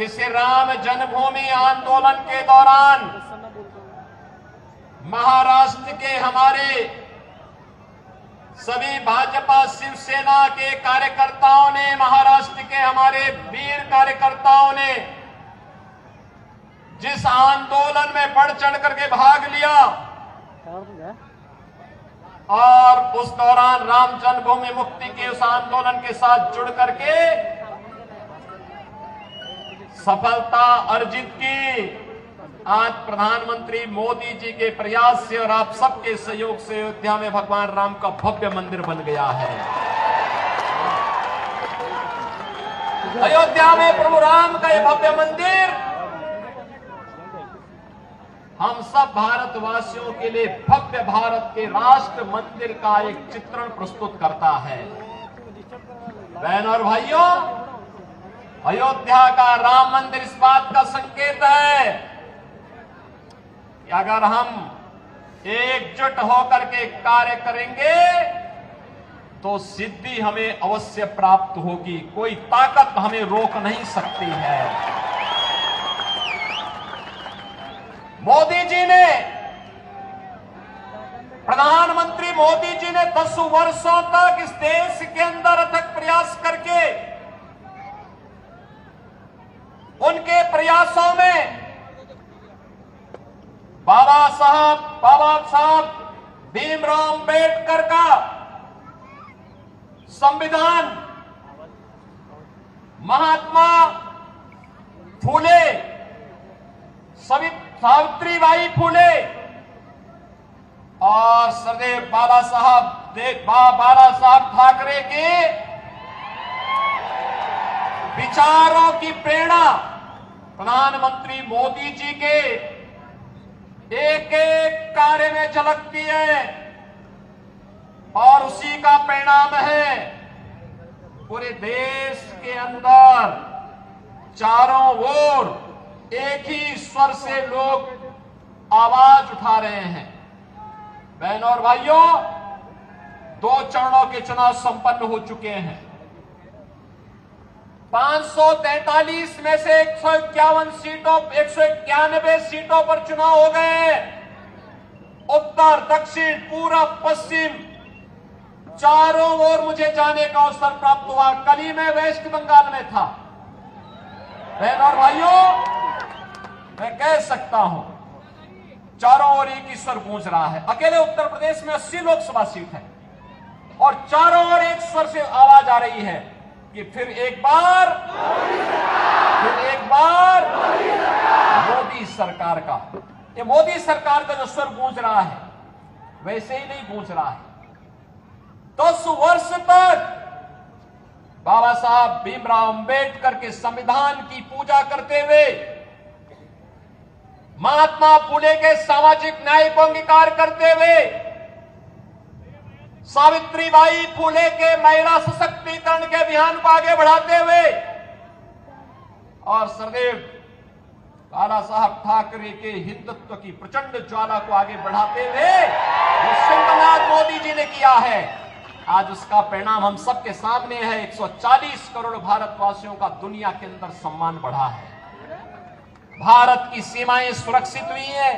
कि श्री राम जन्मभूमि आंदोलन के दौरान महाराष्ट्र के हमारे सभी भाजपा शिवसेना के कार्यकर्ताओं ने, महाराष्ट्र के हमारे वीर कार्यकर्ताओं ने जिस आंदोलन में बढ़ चढ़ करके भाग लिया और उस दौरान राम जन्मभूमि मुक्ति के उस आंदोलन के साथ जुड़ करके सफलता अर्जित की, आज प्रधानमंत्री मोदी जी के प्रयास से और आप सबके सहयोग से अयोध्या में भगवान राम का भव्य मंदिर बन गया है। अयोध्या में प्रभु राम का यह भव्य मंदिर हम सब भारतवासियों के लिए भव्य भारत के राष्ट्र मंदिर का एक चित्रण प्रस्तुत करता है। बहन और भाइयों, अयोध्या का राम मंदिर इस बात का संकेत है कि अगर हम एकजुट होकर के कार्य करेंगे तो सिद्धि हमें अवश्य प्राप्त होगी। कोई ताकत हमें रोक नहीं सकती है। मोदी जी ने, प्रधानमंत्री मोदी जी ने 10 वर्षों तक इस देश के अंदर अथक प्रयास करके उनके प्रयासों में बाबा साहब भीमराव अम्बेडकर का संविधान, महात्मा फूले, सावित्रीबाई फूले और सरदेव बाला साहब ठाकरे के विचारों की प्रेरणा प्रधानमंत्री मोदी जी के एक एक कार्य में झलकती है और उसी का परिणाम है पूरे देश के अंदर चारों ओर एक ही स्वर से लोग आवाज उठा रहे हैं। बहनों और भाइयों, 2 चरणों के चुनाव संपन्न हो चुके हैं। 543 में से 191 सीटों पर चुनाव हो गए। उत्तर, दक्षिण, पूरब, पश्चिम चारों ओर मुझे जाने का अवसर प्राप्त हुआ। कल ही मैं वेस्ट बंगाल में था। बहनों और भाइयों, मैं कह सकता हूं चारों ओर एक ही स्वर गूंज रहा है। अकेले उत्तर प्रदेश में 80 लोकसभा सीट है और चारों ओर एक स्वर से आवाज आ रही है कि फिर एक बार मोदी सरकार का, ये मोदी सरकार का जो स्वर गूंज रहा है वैसे ही नहीं गूंज रहा है। 10 वर्ष तक बाबा साहब भीमराव अम्बेडकर के संविधान की पूजा करते हुए, महात्मा फूले के सामाजिक न्याय को अंगीकार करते हुए, सावित्रीबाई फूले के महिला सशक्तिकरण के अभियान को आगे बढ़ाते हुए और सरदेव बाला साहब ठाकरे के हिंदुत्व की प्रचंड ज्वाला को आगे बढ़ाते हुए जो सिंहनाथ मोदी जी ने किया है, आज उसका परिणाम हम सबके सामने है। 140 करोड़ भारतवासियों का दुनिया के अंदर सम्मान बढ़ा है। भारत की सीमाएं सुरक्षित हुई है।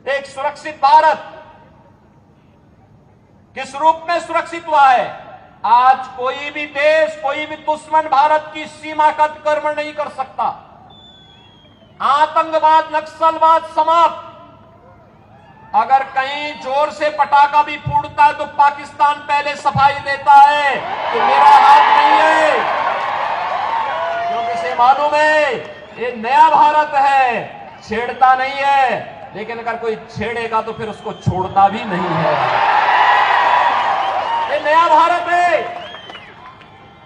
एक सुरक्षित भारत किस रूप में सुरक्षित हुआ है? आज कोई भी देश, कोई भी दुश्मन भारत की सीमा का अतिक्रमण नहीं कर सकता। आतंकवाद, नक्सलवाद समाप्त। अगर कहीं जोर से पटाखा भी फूटता है तो पाकिस्तान पहले सफाई देता है कि मेरा हाथ नहीं है, क्योंकि इसे मालूम है ये नया भारत है, छेड़ता नहीं है। लेकिन अगर कोई छेड़ेगा तो फिर उसको छोड़ता भी नहीं है। ये नया भारत है।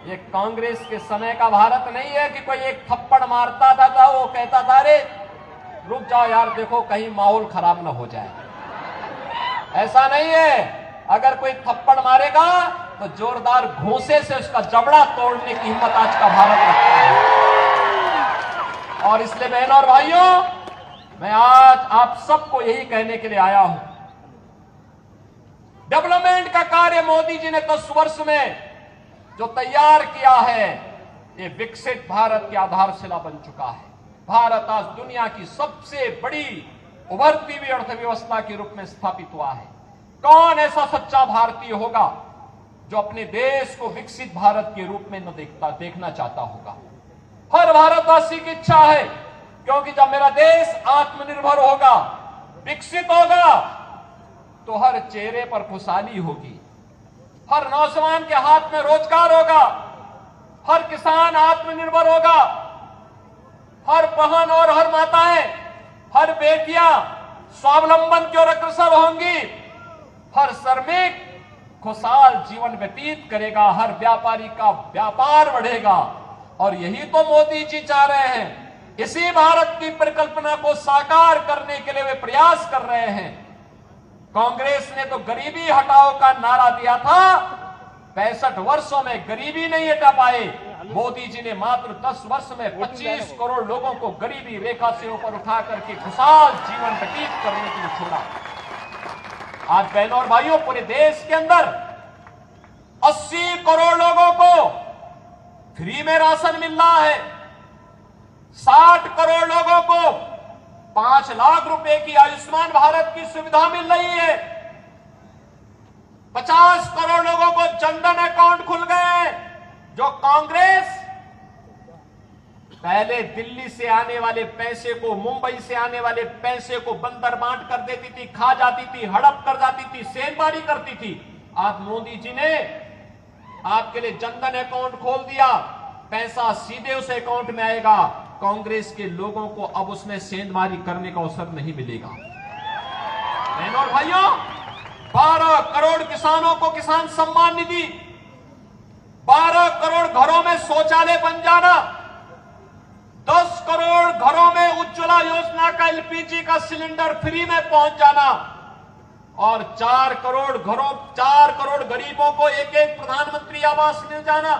ये कांग्रेस के समय का भारत नहीं है कि कोई एक थप्पड़ मारता था वो कहता था अरे रुक जाओ यार, देखो कहीं माहौल खराब ना हो जाए। ऐसा नहीं है। अगर कोई थप्पड़ मारेगा तो जोरदार घूंसे से उसका जबड़ा तोड़ने की हिम्मत आज का भारत रखता है। और इसलिए बहनों और भाइयों, मैं आज आप सबको यही कहने के लिए आया हूं, डेवलपमेंट का कार्य मोदी जी ने 10 वर्ष में जो तैयार किया है, ये विकसित भारत की आधारशिला बन चुका है। भारत आज दुनिया की सबसे बड़ी उभरती हुई अर्थव्यवस्था के रूप में स्थापित हुआ है। कौन ऐसा सच्चा भारतीय होगा जो अपने देश को विकसित भारत के रूप में न देखना चाहता होगा। हर भारतवासी की इच्छा है, क्योंकि जब मेरा देश आत्मनिर्भर होगा, विकसित होगा, तो हर चेहरे पर खुशहाली होगी, हर नौजवान के हाथ में रोजगार होगा, हर किसान आत्मनिर्भर होगा, हर बहन और हर माताएं, हर बेटियां स्वावलंबन की ओर अग्रसर होंगी, हर श्रमिक खुशहाल जीवन व्यतीत करेगा, हर व्यापारी का व्यापार बढ़ेगा। और यही तो मोदी जी चाह रहे हैं। इसी भारत की परिकल्पना को साकार करने के लिए वे प्रयास कर रहे हैं। कांग्रेस ने तो गरीबी हटाओ का नारा दिया था, 65 वर्षों में गरीबी नहीं हटा पाए। मोदी जी ने मात्र 10 वर्ष में 25 करोड़ लोगों को गरीबी रेखा से ऊपर उठा करके खुशहाल जीवन व्यतीत करने के लिए छोड़ा। आज बहनों और भाइयों, पूरे देश के अंदर 80 करोड़ लोगों को फ्री में राशन मिल रहा है। 60 करोड़ लोगों को 5 लाख रुपए की आयुष्मान भारत की सुविधा मिल रही है। 50 करोड़ लोगों को जनधन अकाउंट खुल गए हैं। जो कांग्रेस पहले दिल्ली से आने वाले पैसे को, मुंबई से आने वाले पैसे को बंदर बांट कर देती थी, खा जाती थी, हड़प कर जाती थी, सेंधमारी करती थी, आज मोदी जी ने आपके लिए जनधन अकाउंट खोल दिया। पैसा सीधे उस अकाउंट में आएगा। कांग्रेस के लोगों को अब उसमें सेंधमारी करने का अवसर नहीं मिलेगा। बहनों और भाइयों, 12 करोड़ किसानों को किसान सम्मान निधि, 12 करोड़ घरों में शौचालय बन जाना, 10 करोड़ घरों में उज्ज्वला योजना का एलपीजी का सिलेंडर फ्री में पहुंच जाना और 4 करोड़ गरीबों को एक प्रधानमंत्री आवास मिल जाना,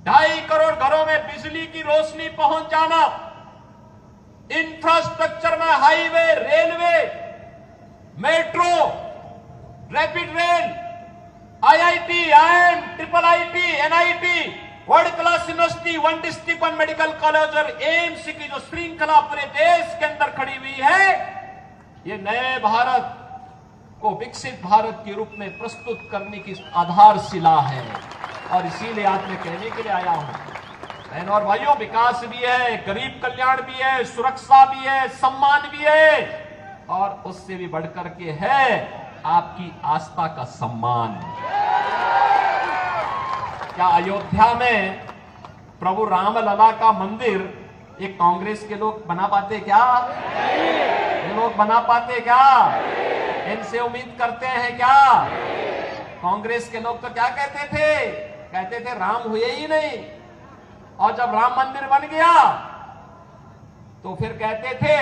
2.5 करोड़ घरों में बिजली की रोशनी पहुंच जाना, इंफ्रास्ट्रक्चर में highway, railway, metro, rapid rail, IIT, IIM, triple IT, NIT, world class university, 1 district 1 medical college और एम्स की जो श्रृंखला पूरे देश के अंदर खड़ी हुई है, ये नए भारत को विकसित भारत के रूप में प्रस्तुत करने की आधारशिला है। और इसीलिए आज मैं कहने के लिए आया हूं, बहनों और भाइयों, विकास भी है, गरीब कल्याण भी है, सुरक्षा भी है, सम्मान भी है, और उससे भी बढ़कर के है आपकी आस्था का सम्मान। क्या अयोध्या में प्रभु रामलला का मंदिर ये कांग्रेस के लोग बना पाते क्या? ये लोग बना पाते क्या? इनसे उम्मीद करते हैं क्या? कांग्रेस के लोग तो क्या कहते थे राम हुए ही नहीं, और जब राम मंदिर बन गया तो फिर कहते थे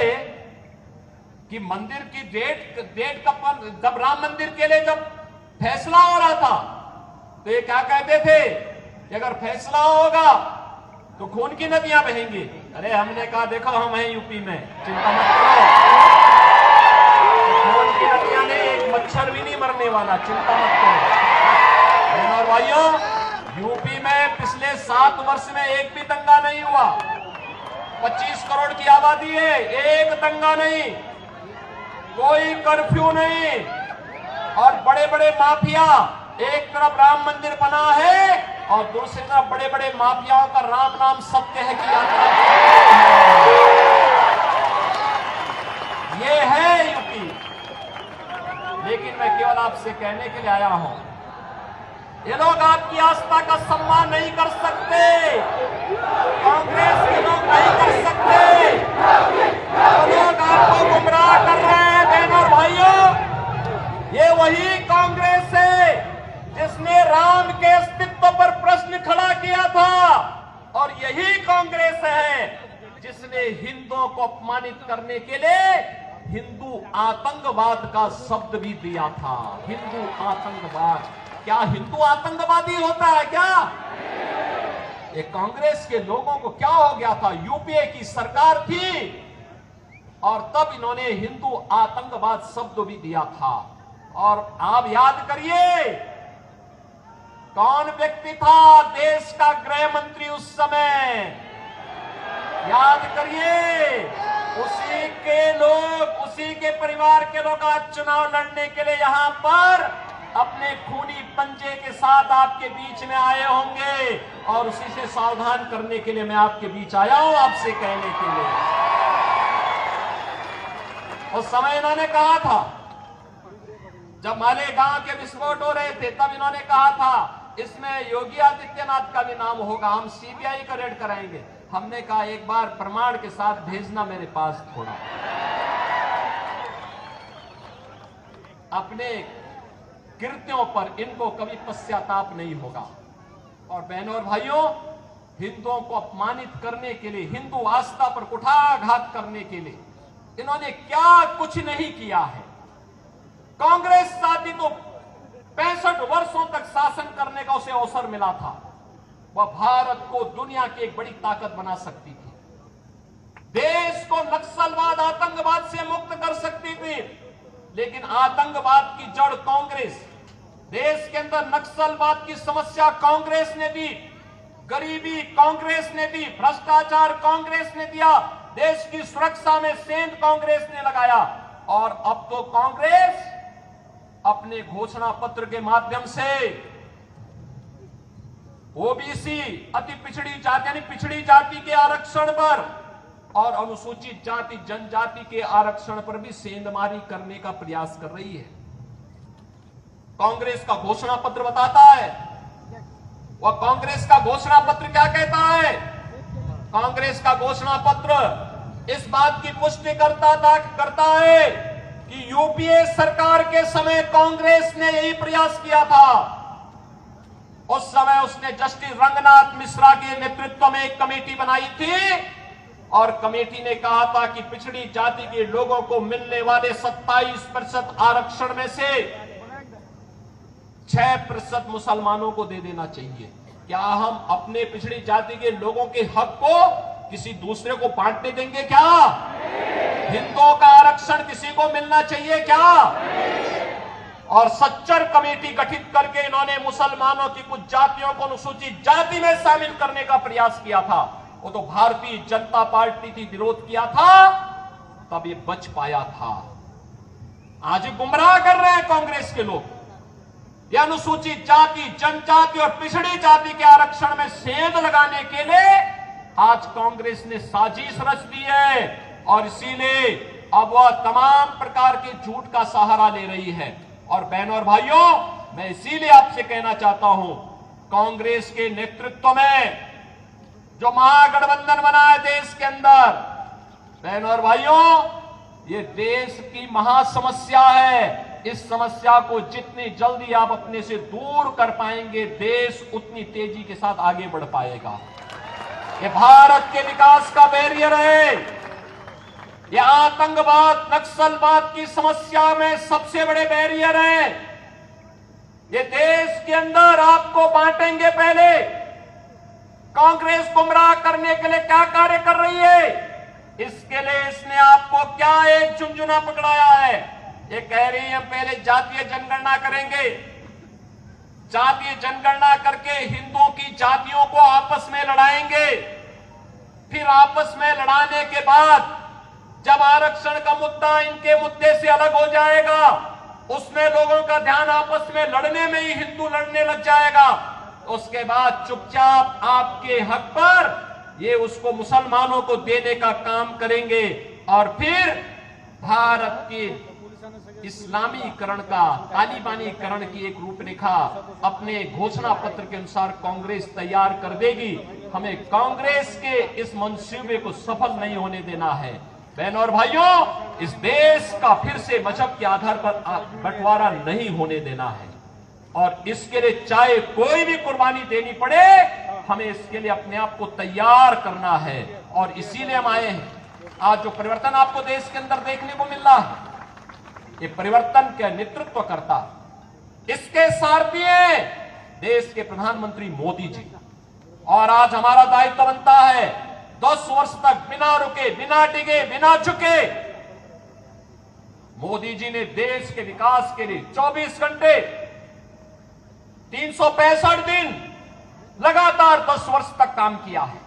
कि मंदिर की डेट कब, जब राम मंदिर के लिए जब फैसला हो रहा था तो ये क्या कहते थे कि अगर फैसला होगा तो खून की नदियां बहेंगी। अरे हमने कहा देखो हम हैं यूपी में, चिंता मत करो, खून की नदियां नहीं, एक मच्छर भी नहीं मरने वाला, चिंता मत करो। बहनों और भाइयों, यूपी में पिछले 7 वर्ष में एक भी दंगा नहीं हुआ। 25 करोड़ की आबादी है, एक दंगा नहीं, कोई कर्फ्यू नहीं, और बड़े बड़े माफिया, एक तरफ राम मंदिर बना है और दूसरी तरफ बड़े बड़े माफियाओं का राम नाम सत्य है कि यात्रा। ये है यूपी। लेकिन मैं केवल आपसे कहने के लिए आया हूं, ये लोग आपकी आस्था का सम्मान नहीं कर सकते, कांग्रेस के लोग नहीं कर सकते, वो लोग आपको गुमराह कर रहे हैं। बहनों और भाइयों, ये वही कांग्रेस है जिसने राम के अस्तित्व पर प्रश्न खड़ा किया था, और यही कांग्रेस है जिसने हिंदुओं को अपमानित करने के लिए हिंदू आतंकवाद का शब्द भी दिया था। हिंदू आतंकवाद, क्या हिंदू आतंकवादी होता है क्या? ये कांग्रेस के लोगों को क्या हो गया था? यूपीए की सरकार थी और तब इन्होंने हिंदू आतंकवाद शब्द भी दिया था। और आप याद करिए, कौन व्यक्ति था देश का गृह मंत्री उस समय? याद करिए। उसी के लोग, उसी के परिवार के लोग आज चुनाव लड़ने के लिए यहां पर अपने खूनी पंजे के साथ आपके बीच में आए होंगे, और उसी से सावधान करने के लिए मैं आपके बीच आया हूं, आपसे कहने के लिए। उस समय इन्होंने कहा था, जब मालेगांव के विस्फोट हो रहे थे, तब इन्होंने कहा था इसमें योगी आदित्यनाथ का भी नाम होगा, हम सीबीआई का रेड कराएंगे। हमने कहा एक बार प्रमाण के साथ भेजना मेरे पास थोड़ा। अपने कृत्यों पर इनको कभी पश्चाताप नहीं होगा। और बहनों और भाइयों, हिंदुओं को अपमानित करने के लिए, हिंदू आस्था पर कुठाराघात करने के लिए इन्होंने क्या कुछ नहीं किया है। कांग्रेस साथी तो 65 वर्षों तक शासन करने का उसे अवसर मिला था। वह भारत को दुनिया की एक बड़ी ताकत बना सकती थी, देश को नक्सलवाद, आतंकवाद से मुक्त कर सकती थी। लेकिन आतंकवाद की जड़ कांग्रेस, देश के अंदर नक्सलवाद की समस्या कांग्रेस ने दी, गरीबी कांग्रेस ने दी, भ्रष्टाचार कांग्रेस ने दिया, देश की सुरक्षा में सेंध कांग्रेस ने लगाया। और अब तो कांग्रेस अपने घोषणा पत्र के माध्यम से ओबीसी, अति पिछड़ी जाति यानी पिछड़ी जाति के आरक्षण पर और अनुसूचित जाति जनजाति के आरक्षण पर भी सेंधमारी करने का प्रयास कर रही है। कांग्रेस का घोषणा पत्र बताता है, वह कांग्रेस का घोषणा पत्र क्या कहता है? कांग्रेस का घोषणा पत्र इस बात की पुष्टि करता है कि यूपीए सरकार के समय कांग्रेस ने यही प्रयास किया था। उस समय उसने जस्टिस रंगनाथ मिश्रा के नेतृत्व में एक कमेटी बनाई थी, और कमेटी ने कहा था कि पिछड़ी जाति के लोगों को मिलने वाले 27% आरक्षण में से 6% मुसलमानों को दे देना चाहिए। क्या हम अपने पिछड़ी जाति के लोगों के हक को किसी दूसरे को बांटने देंगे क्या? हिंदुओं का आरक्षण किसी को मिलना चाहिए क्या? और सच्चर कमेटी गठित करके इन्होंने मुसलमानों की कुछ जातियों को अनुसूचित जाति में शामिल करने का प्रयास किया था। वो तो भारतीय जनता पार्टी थी, विरोध किया था, तब ये बच पाया था। आज गुमराह कर रहे हैं कांग्रेस के लोग। ये अनुसूचित जाति, जनजाति और पिछड़ी जाति के आरक्षण में सेंध लगाने के लिए आज कांग्रेस ने साजिश रच दी है, और इसीलिए अब वह तमाम प्रकार के झूठ का सहारा ले रही है। और बहनों और भाइयों, मैं इसीलिए आपसे कहना चाहता हूं, कांग्रेस के नेतृत्व में जो महागठबंधन बना है देश के अंदर, बहनों और भाइयों, ये देश की महासमस्या है। इस समस्या को जितनी जल्दी आप अपने से दूर कर पाएंगे, देश उतनी तेजी के साथ आगे बढ़ पाएगा। ये भारत के विकास का बैरियर है। ये आतंकवाद, नक्सलवाद की समस्या में सबसे बड़े बैरियर है। ये देश के अंदर आपको बांटेंगे। पहले कांग्रेस गुमराह करने के लिए क्या कार्य कर रही है, इसके लिए इसने आपको क्या एक झुंझुना पकड़ाया है। ये कह रही है पहले जातीय जनगणना करेंगे, जातीय जनगणना करके हिंदुओं की जातियों को आपस में लड़ाएंगे, फिर आपस में लड़ाने के बाद जब आरक्षण का मुद्दा इनके मुद्दे से अलग हो जाएगा, उसमें लोगों का ध्यान आपस में लड़ने में ही हिंदू लड़ने लग जाएगा, उसके बाद चुपचाप आपके हक पर ये उसको मुसलमानों को देने का काम करेंगे। और फिर भारत के इस्लामीकरण का, तालिबानीकरण की एक रूपरेखा अपने घोषणा पत्र के अनुसार कांग्रेस तैयार कर देगी। हमें कांग्रेस के इस मंसूबे को सफल नहीं होने देना है। बहनों और भाइयों, इस देश का फिर से मजहब के आधार पर बंटवारा नहीं होने देना है, और इसके लिए चाहे कोई भी कुर्बानी देनी पड़े, हमें इसके लिए अपने आप को तैयार करना है। और इसीलिए हम आए हैं। आज जो परिवर्तन आपको देश के अंदर देखने को मिल रहा है, ये परिवर्तन का नेतृत्व करता, इसके सारथी हैं देश के प्रधानमंत्री मोदी जी। और आज हमारा दायित्व बनता है 10 वर्ष तक बिना रुके, बिना डिगे, बिना झुके मोदी जी ने देश के विकास के लिए 24 घंटे 365 दिन लगातार 10 वर्ष तक काम किया है।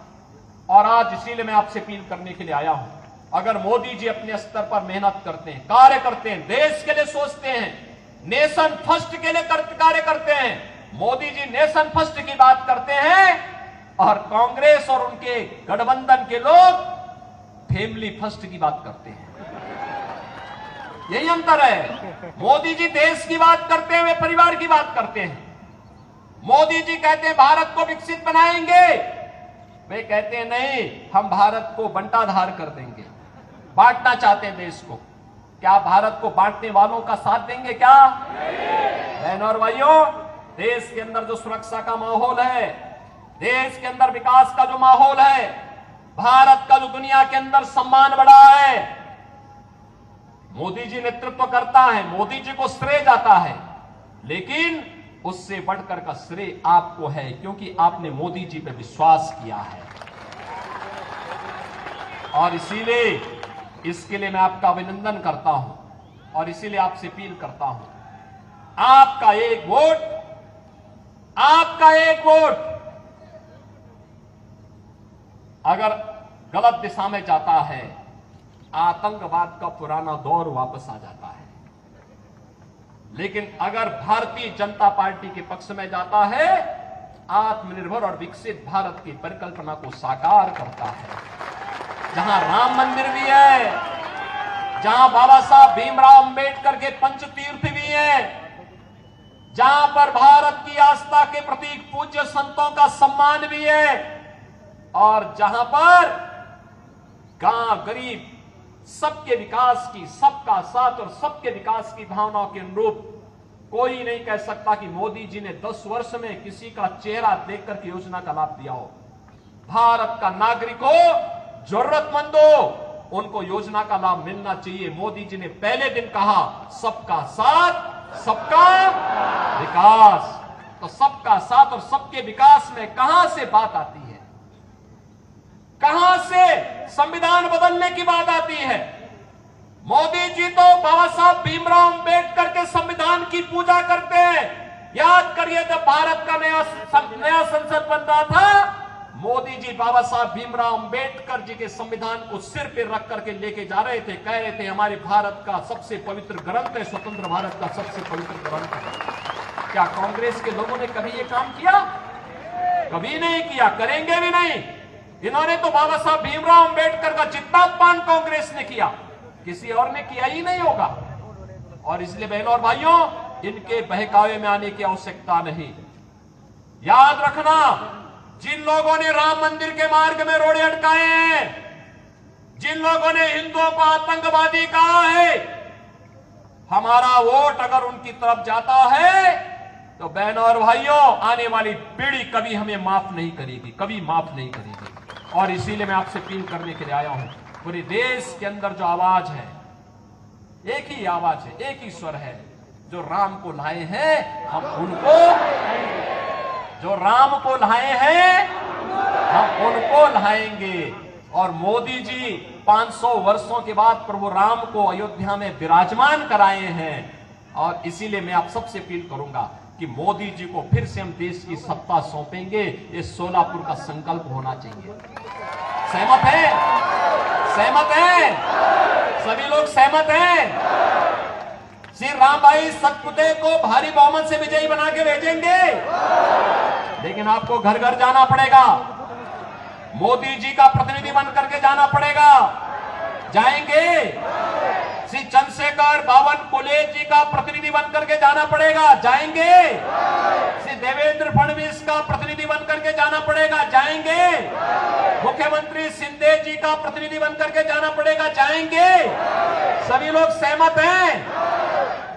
और आज इसीलिए मैं आपसे अपील करने के लिए आया हूं, अगर मोदी जी अपने स्तर पर मेहनत करते हैं, कार्य करते हैं, देश के लिए सोचते हैं, नेशन फर्स्ट के लिए कार्य करते हैं, मोदी जी नेशन फर्स्ट की बात करते हैं और कांग्रेस और उनके गठबंधन के लोग फैमिली फर्स्ट की बात करते हैं। यही अंतर है। मोदी जी देश की बात करते हैं, वे परिवार की बात करते हैं। मोदी जी कहते हैं भारत को विकसित बनाएंगे, वे कहते हैं नहीं, हम भारत को बंटाधार कर देंगे, बांटना चाहते हैं देश को। क्या भारत को बांटने वालों का साथ देंगे क्या? बहनों और भाइयों, देश के अंदर जो सुरक्षा का माहौल है, देश के अंदर विकास का जो माहौल है, भारत का जो दुनिया के अंदर सम्मान बढ़ा है, मोदी जी नेतृत्व करता है, मोदी जी को श्रेय जाता है, लेकिन उससे बढ़कर का श्रेय आपको है, क्योंकि आपने मोदी जी पे विश्वास किया है। और इसीलिए इसके लिए मैं आपका अभिनंदन करता हूं और इसीलिए आपसे अपील करता हूं, आपका एक वोट, आपका एक वोट अगर गलत दिशा में जाता है, आतंकवाद का पुराना दौर वापस आ जाता है। लेकिन अगर भारतीय जनता पार्टी के पक्ष में जाता है, आत्मनिर्भर और विकसित भारत की परिकल्पना को साकार करता है। जहां राम मंदिर भी है, जहां बाबा साहब भीमराव अंबेडकर के पंचतीर्थ भी हैं, जहां पर भारत की आस्था के प्रतीक पूज्य संतों का सम्मान भी है, और जहां पर गांव गरीब सबके विकास की, सबका साथ और सबके विकास की भावनाओं के अनुरूप कोई नहीं कह सकता कि मोदी जी ने 10 वर्ष में किसी का चेहरा देखकर के योजना का लाभ दिया हो। भारत का नागरिक हो, जरूरतमंद हो, उनको योजना का लाभ मिलना चाहिए। मोदी जी ने पहले दिन कहा सबका साथ सबका विकास, तो सबका साथ और सबके विकास में कहां से बात आती है, कहां से संविधान बदलने की बात आती है? मोदी जी तो बाबा साहब भीमराव अंबेडकर के संविधान की पूजा करते हैं। याद करिए, जब भारत का नया संसद बन रहा था, मोदी जी बाबा साहब भीमराव अंबेडकर जी के संविधान को सिर पे रख करके लेके जा रहे थे, कह रहे थे हमारे भारत का सबसे पवित्र ग्रंथ है, स्वतंत्र भारत का सबसे पवित्र ग्रंथ है। क्या कांग्रेस के लोगों ने कभी ये काम किया? कभी नहीं किया, करेंगे भी नहीं। इन्होंने तो बाबा साहब भीमराव अंबेडकर का जितना अपमान कांग्रेस ने किया, किसी और ने किया ही नहीं होगा। और इसलिए बहनों और भाइयों, इनके बहकावे में आने की आवश्यकता नहीं। याद रखना, जिन लोगों ने राम मंदिर के मार्ग में रोड़े अटकाए हैं, जिन लोगों ने हिंदुओं को आतंकवादी कहा है, हमारा वोट अगर उनकी तरफ जाता है तो बहनों और भाइयों, आने वाली पीढ़ी कभी हमें माफ नहीं करेगी, कभी माफ नहीं करेगी। और इसीलिए मैं आपसे अपील करने के लिए आया हूं, पूरे देश के अंदर जो आवाज है, एक ही आवाज है, एक ही स्वर है, जो राम को लाए हैं हम उनको, जो राम को लाए हैं हम उनको लाएंगे। और मोदी जी 500 वर्षों के बाद प्रभु राम को अयोध्या में विराजमान कराए हैं। और इसीलिए मैं आप सबसे अपील करूंगा कि मोदी जी को फिर से हम देश की सत्ता सौंपेंगे, ये सोलापुर का संकल्प होना चाहिए। सहमत है? सहमत है? सभी लोग सहमत हैं? श्री राम भाई सतपुते को भारी बहुमत से विजयी बना के भेजेंगे, लेकिन आपको घर घर जाना पड़ेगा, मोदी जी का प्रतिनिधि बन करके जाना पड़ेगा। जाएंगे? श्री चंद्रशेखर बावनकुळे जी का प्रतिनिधि बन करके जाना पड़ेगा। जाएंगे? श्री देवेंद्र फडणवीस का प्रतिनिधि बन करके जाना पड़ेगा। जाएंगे? मुख्यमंत्री शिंदे जी का प्रतिनिधि बन करके जाना पड़ेगा। जाएंगे? सभी लोग सहमत हैं?